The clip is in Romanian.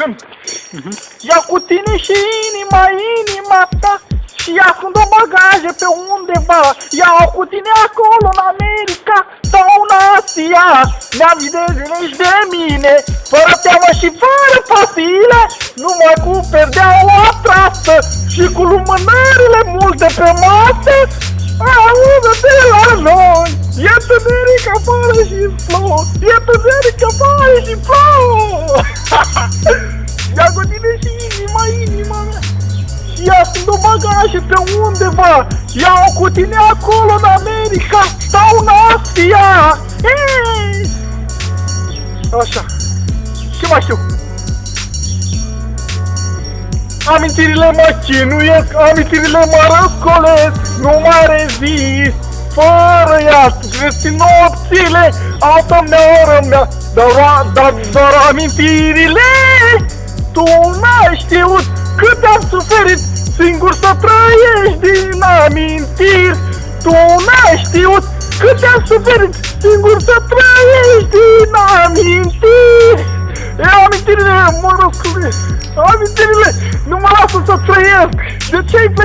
Când ia cu tine și inima ta și ascund o bagaje pe undeva. Ia-o cu tine acolo în America sau în Asia. Ne-am ideești de mine, fără teamă și fără pasile, numai cu perdeaua atrasă și cu lumânările multe pe masă. Audă de la noi, e tâneric afară și flori, e tâneric afară și flori. Ia cu tine și inima mea și ascund o bagaje pe undeva. Ia-o cu tine acolo în America sau în Asia. Hey! Așa. Ce mai știu? Amintirile mă chinuiesc, amintirile mă răscolesc, nu mai rezist. Fără ea, găsi nopțile, altă neoră mea, doar amintirile. Tu n-ai știut cât am suferit, singur să trăiești din amintiri. Tu n-ai știut cât am suferit, singur să trăiești din amintiri. Amintirile mă răscolesc, amintirile nu mă lasă să trăiesc. De ce ai plecat?